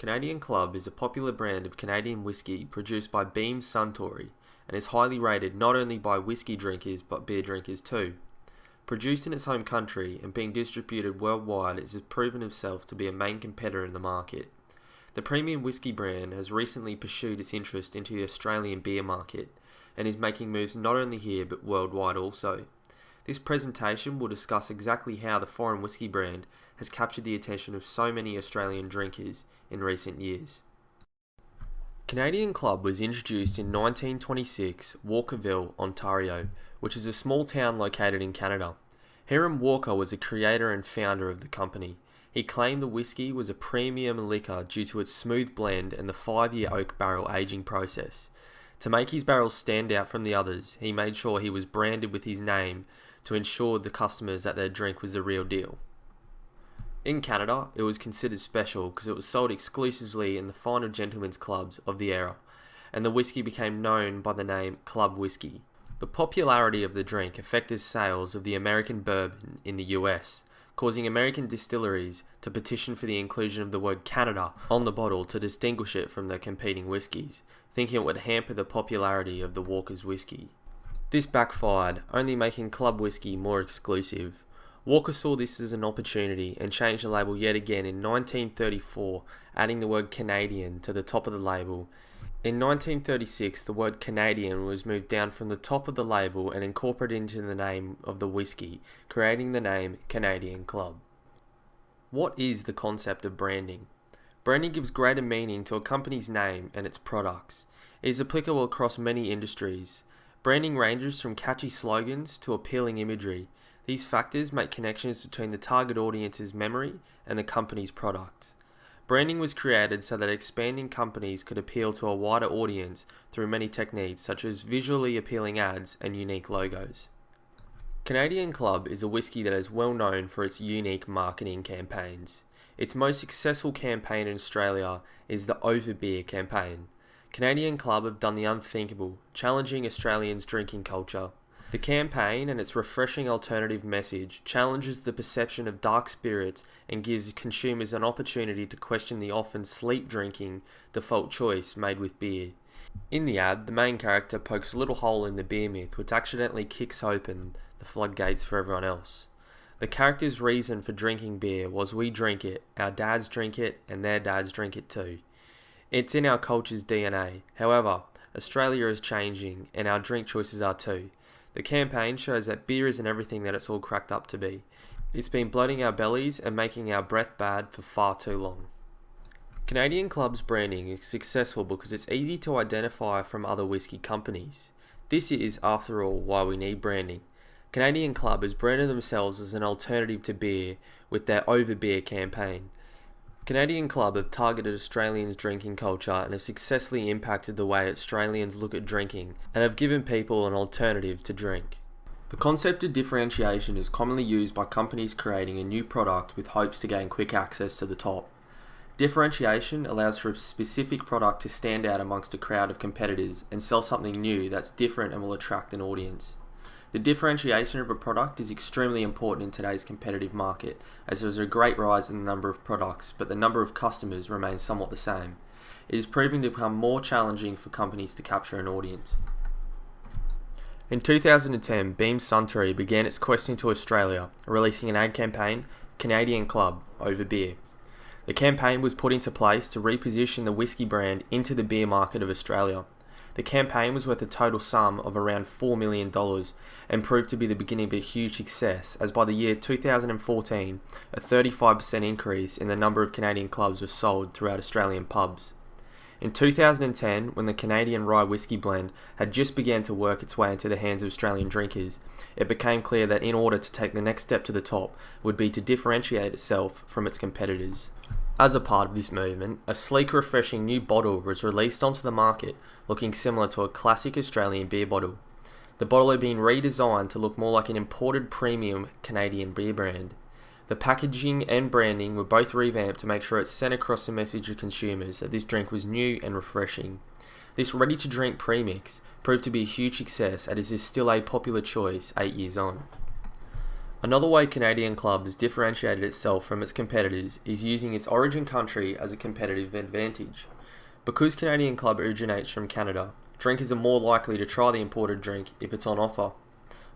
Canadian Club is a popular brand of Canadian whisky produced by BUS105 and is highly rated not only by whisky drinkers but beer drinkers too. Produced in its home country and being distributed worldwide, it has proven itself to be a main competitor in the market. The premium whisky brand has recently pursued its interest into the Australian beer market and is making moves not only here but worldwide also. This presentation will discuss exactly how the foreign whisky brand has captured the attention of so many Australian drinkers in recent years. Canadian Club was introduced in 1926, Walkerville, Ontario, which is a small town located in Canada. Hiram Walker was the creator and founder of the company. He claimed the whisky was a premium liquor due to its smooth blend and the 5-year oak barrel aging process. To make his barrels stand out from the others, he made sure he was branded with his name to ensure the customers that their drink was the real deal. In Canada, it was considered special because it was sold exclusively in the finer gentlemen's clubs of the era, and the whisky became known by the name Club Whisky. The popularity of the drink affected sales of the American bourbon in the US, causing American distilleries to petition for the inclusion of the word Canada on the bottle to distinguish it from the competing whiskies, thinking it would hamper the popularity of the Walker's whiskey. This backfired, only making Club Whisky more exclusive. Walker saw this as an opportunity and changed the label yet again in 1934, adding the word Canadian to the top of the label. In 1936, the word Canadian was moved down from the top of the label and incorporated into the name of the whisky, creating the name Canadian Club. What is the concept of branding? Branding gives greater meaning to a company's name and its products. It is applicable across many industries. Branding ranges from catchy slogans to appealing imagery. These factors make connections between the target audience's memory and the company's product. Branding was created so that expanding companies could appeal to a wider audience through many techniques such as visually appealing ads and unique logos. Canadian Club is a whisky that is well known for its unique marketing campaigns. Its most successful campaign in Australia is the Over Beer campaign. Canadian Club have done the unthinkable, challenging Australians' drinking culture. The campaign and its refreshing alternative message challenges the perception of dark spirits and gives consumers an opportunity to question the often sleep-drinking default choice made with beer. In the ad, the main character pokes a little hole in the beer myth which accidentally kicks open the floodgates for everyone else. The character's reason for drinking beer was we drink it, our dads drink it, and their dads drink it too. It's in our culture's DNA. However, Australia is changing and our drink choices are too. The campaign shows that beer isn't everything that it's all cracked up to be. It's been bloating our bellies and making our breath bad for far too long. Canadian Club's branding is successful because it's easy to identify from other whisky companies. This is, after all, why we need branding. Canadian Club has branded themselves as an alternative to beer with their Over Beer campaign. Canadian Club have targeted Australians' drinking culture and have successfully impacted the way Australians look at drinking and have given people an alternative to drink. The concept of differentiation is commonly used by companies creating a new product with hopes to gain quick access to the top. Differentiation allows for a specific product to stand out amongst a crowd of competitors and sell something new that's different and will attract an audience. The differentiation of a product is extremely important in today's competitive market, as there is a great rise in the number of products, but the number of customers remains somewhat the same. It is proving to become more challenging for companies to capture an audience. In 2010, BUS105 began its quest into Australia, releasing an ad campaign, Canadian Club, Over Beer. The campaign was put into place to reposition the whisky brand into the beer market of Australia. The campaign was worth a total sum of around $4 million and proved to be the beginning of a huge success, as by the year 2014, a 35% increase in the number of Canadian clubs was sold throughout Australian pubs. In 2010, when the Canadian Rye Whisky blend had just begun to work its way into the hands of Australian drinkers, it became clear that in order to take the next step to the top would be to differentiate itself from its competitors. As a part of this movement, a sleek, refreshing new bottle was released onto the market, looking similar to a classic Australian beer bottle. The bottle had been redesigned to look more like an imported premium Canadian beer brand. The packaging and branding were both revamped to make sure it sent across the message to consumers that this drink was new and refreshing. This ready-to-drink premix proved to be a huge success and is still a popular choice 8 years on. Another way Canadian Club has differentiated itself from its competitors is using its origin country as a competitive advantage. Because Canadian Club originates from Canada, drinkers are more likely to try the imported drink if it's on offer.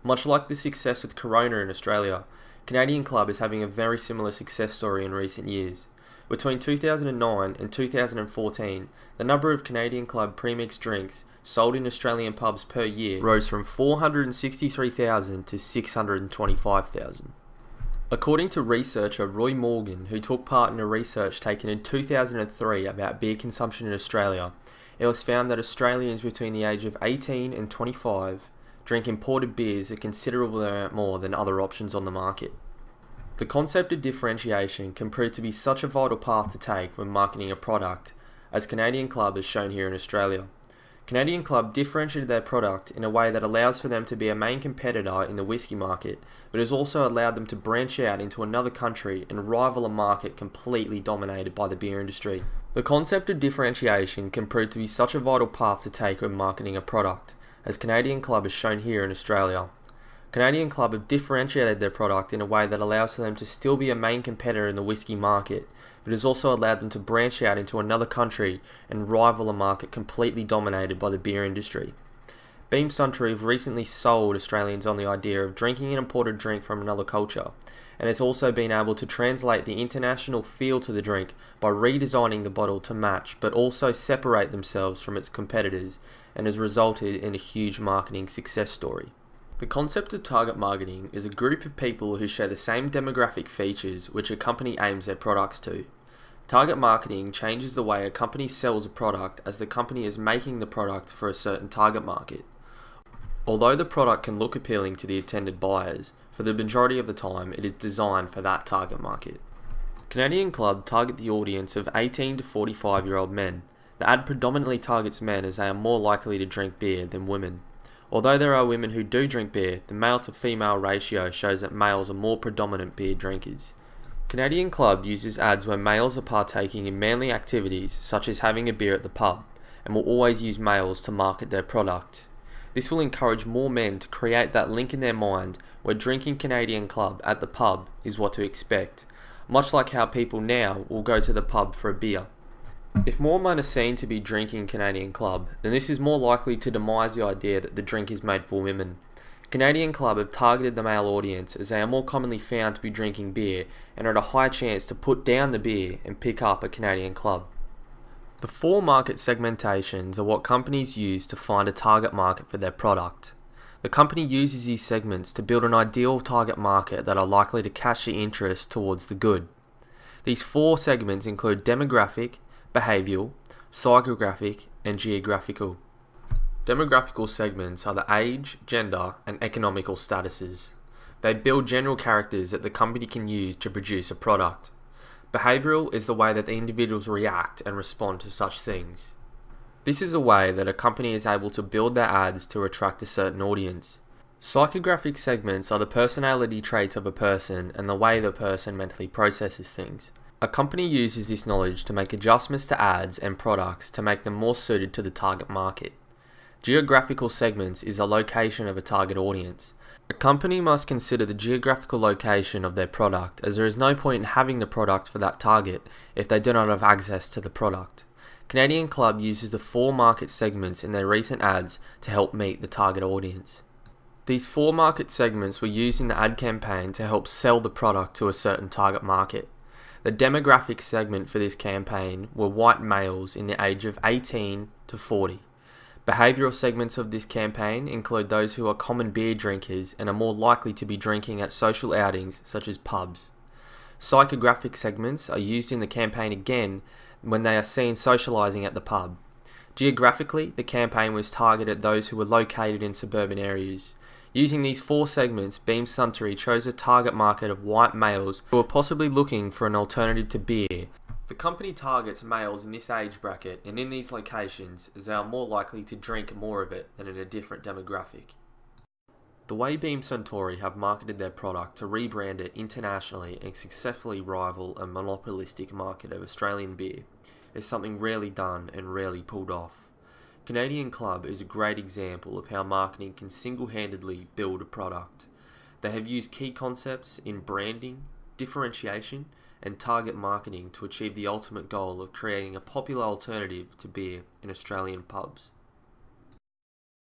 Much like the success with Corona in Australia, Canadian Club is having a very similar success story in recent years. Between 2009 and 2014, the number of Canadian Club premixed drinks sold in Australian pubs per year rose from 463,000 to 625,000. According to researcher Roy Morgan, who took part in a research taken in 2003 about beer consumption in Australia, it was found that Australians between the age of 18 and 25 drink imported beers a considerable amount more than other options on the market. The concept of differentiation can prove to be such a vital path to take when marketing a product, as Canadian Club has shown here in Australia. Canadian Club differentiated their product in a way that allows for them to be a main competitor in the whisky market, but has also allowed them to branch out into another country and rival a market completely dominated by the beer industry. The concept of differentiation can prove to be such a vital path to take when marketing a product, as Canadian Club has shown here in Australia. Canadian Club have differentiated their product in a way that allows for them to still be a main competitor in the whisky market, but has also allowed them to branch out into another country and rival a market completely dominated by the beer industry. Beam Suntory have recently sold Australians on the idea of drinking an imported drink from another culture, and has also been able to translate the international feel to the drink by redesigning the bottle to match but also separate themselves from its competitors, and has resulted in a huge marketing success story. The concept of target marketing is a group of people who share the same demographic features which a company aims their products to. Target marketing changes the way a company sells a product as the company is making the product for a certain target market. Although the product can look appealing to the intended buyers, for the majority of the time it is designed for that target market. Canadian Club target the audience of 18 to 45-year-old men. The ad predominantly targets men as they are more likely to drink beer than women. Although there are women who do drink beer, the male to female ratio shows that males are more predominant beer drinkers. Canadian Club uses ads where males are partaking in manly activities such as having a beer at the pub, and will always use males to market their product. This will encourage more men to create that link in their mind where drinking Canadian Club at the pub is what to expect, much like how people now will go to the pub for a beer. If more men are seen to be drinking Canadian Club, then this is more likely to demise the idea that the drink is made for women. Canadian Club have targeted the male audience as they are more commonly found to be drinking beer and are at a high chance to put down the beer and pick up a Canadian Club. The four market segmentations are what companies use to find a target market for their product. The company uses these segments to build an ideal target market that are likely to catch the interest towards the good. These four segments include demographic, behavioural, psychographic, and geographical. Demographical segments are the age, gender, and economical statuses. They build general characters that the company can use to produce a product. Behavioural is the way that the individuals react and respond to such things. This is a way that a company is able to build their ads to attract a certain audience. Psychographic segments are the personality traits of a person and the way the person mentally processes things. A company uses this knowledge to make adjustments to ads and products to make them more suited to the target market. Geographical segments is a location of a target audience. A company must consider the geographical location of their product, as there is no point in having the product for that target if they do not have access to the product. Canadian Club uses the four market segments in their recent ads to help meet the target audience. These four market segments were used in the ad campaign to help sell the product to a certain target market. The demographic segment for this campaign were white males in the age of 18 to 40. Behavioural segments of this campaign include those who are common beer drinkers and are more likely to be drinking at social outings such as pubs. Psychographic segments are used in the campaign again when they are seen socialising at the pub. Geographically, the campaign was targeted at those who were located in suburban areas. Using these four segments, Beam Suntory chose a target market of white males who are possibly looking for an alternative to beer. The company targets males in this age bracket and in these locations as they are more likely to drink more of it than in a different demographic. The way Beam Suntory have marketed their product to rebrand it internationally and successfully rival a monopolistic market of Australian beer is something rarely done and rarely pulled off. Canadian Club is a great example of how marketing can single-handedly build a product. They have used key concepts in branding, differentiation, and target marketing to achieve the ultimate goal of creating a popular alternative to beer in Australian pubs.